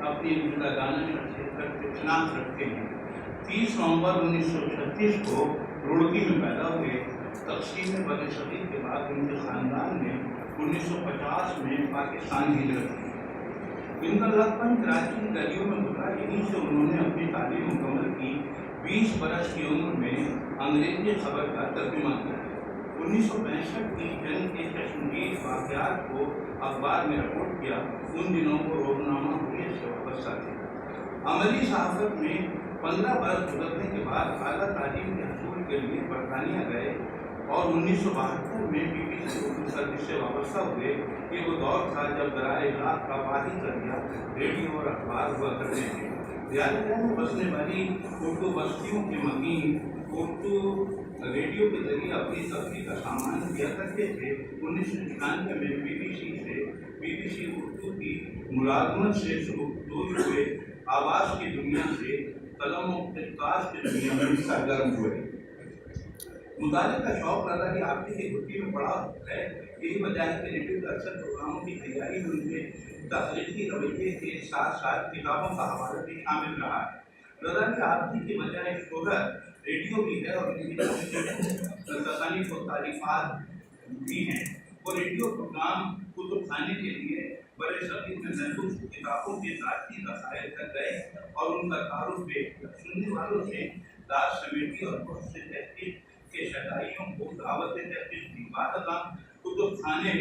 अपनी जुदागाना शनाख्त रखते हैं। 30 नवंबर 1936 को रुड़की में पैदा हुए। तक़सीम बने सदी के बाद उनके ख़ानदान ने 1950 में पाकिस्तान हिजरत की। इनका लड़कपन कराची की गलियों में गुजरा। यहीं से उन्होंने अपनी तालीम मुकम्मल की। 20 बरस की उम्र में अंग्रेजी खबर का तर्जुमा किया। 1965 की जंग के चश्मदीद वाक़यात को अखबार में रिपोर्ट किया। उन दिनों को रोज़नामा हुर्रियत से वाबस्ता थे। अमली सहाफ़त में 15 बरस गुजरने के बाद आला तालीम के हसूल के लिए बरतानिया गए और 1972 में BBC उर्दू सर्विस से वाबस्ता हुए। ये वो दौर था जब दरार इलाक़ का वाहिद ज़रिया रेडियो और अखबार हुआ करते थे। रियासत में बसने वाली उर्दू बस्तियों के मकीन उर्दू रेडियो के जरिए अपनी तफरीह का सामान किया करते थे। 1991 में BBC उर्दू की मुलाजमत से दूर हुए। आवाज़ की दुनिया से कलम और इख्तिसास की दुनिया में सरगर्म हुए। मुताले का शौक़ रहा कि आपकी की गुत्थी में पड़ा है। यही वजह है कि रेडियो के अक्सर प्रोग्रामों की तैयारी में उनके तख्लीकी रवैये के साथ साथ किताबों का हवाला भी शामिल रहा है। रज़ा की आपसी की वजह शोहरत रेडियो भी है और तसानीफ और तारीफ़ात भी हैं। वो रेडियो प्रोग्राम कुतुब खाने के लिए बड़े सदी में महसूस किताबों के ज़ाती रसायल तक गए और उनका तारुफ भी सुनने वालों से दाद समेटी और बहुत से तहकीक के शदाइयों को दावत तहकीक दी। बाद कुतुब खाने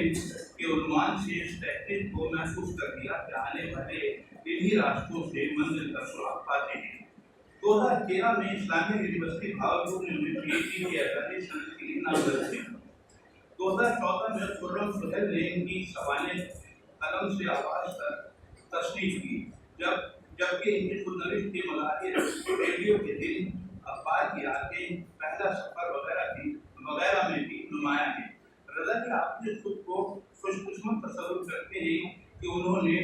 के उन्वान से इस तहकीक को महसूस कर दिया कि आने वाले इन्हीं रास्तों से मंजिल का सुराग पाते हैं। 2013 में इस्लामिया यूनिवर्सिटी भागलपुर ने उन्हें PhD की एकादश सनद के लिए नामजद किया। 2014 में खुर्रम सुहैल ने इनकी सवाने कलम से आवाज़ तक तस्नीफ की, जबकि इनकी खुदनविश्त की मलाहिर रेडियो के दिन, अखबार की रातें, पहला सफ़र वगैरह में भी नुमाया है। रज़ा की आपने खुद को खुशकिस्मत तसव्वुर करते हैं कि उन्होंने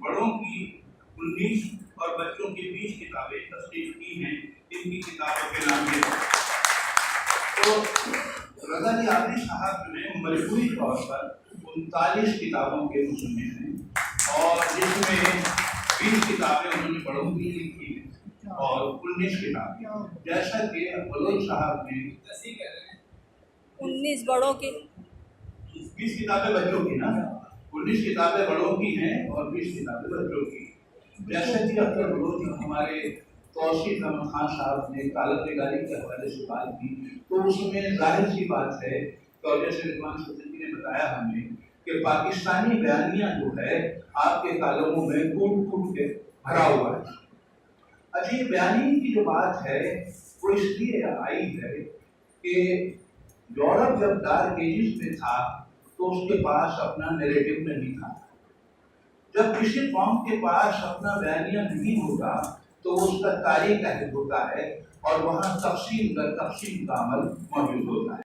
बड़ों की 19 और बच्चों की 20 किताबें तस्नीफ की हैं। इनकी किताबों के नाम है। तो रज़ा की आपने साहब ने मजबूरी तौर पर 39 किताबों के मुसन्निफ़ हैं और जिसमें 20 किताबें उन्होंने बड़ों की लिखी हैं और 19 किताबें, जैसा कि बलोच साहब ने 19 बड़ों की 20 किताबें बच्चों की ना, 19 किताबें बड़ों की हैं और 20 किताबें बच्चों की। जैसा कि अक्सर बलोच हमारे तौसीफ अहमद खान साहब ने कालम निगारी के हवाले से बात की, तो उसमें जाहिर सी बात है और जैसे रिजवान सदकी ने बताया हमें कि पाकिस्तानी बयानिया जो है आपके कालमों में कूट कूट के भरा हुआ है। अच्छा, ये बयानी की जो बात है वो इसलिए आई है कि यूरोप जब डार्क एजेस में था तो उसके पास अपना नैरेटिव नहीं था। जब किसी कौम के पास अपना बयानिया नहीं होगा तो उसका तारीख होता है और वहाँ तक़सीम का अमल मौजूद होता है।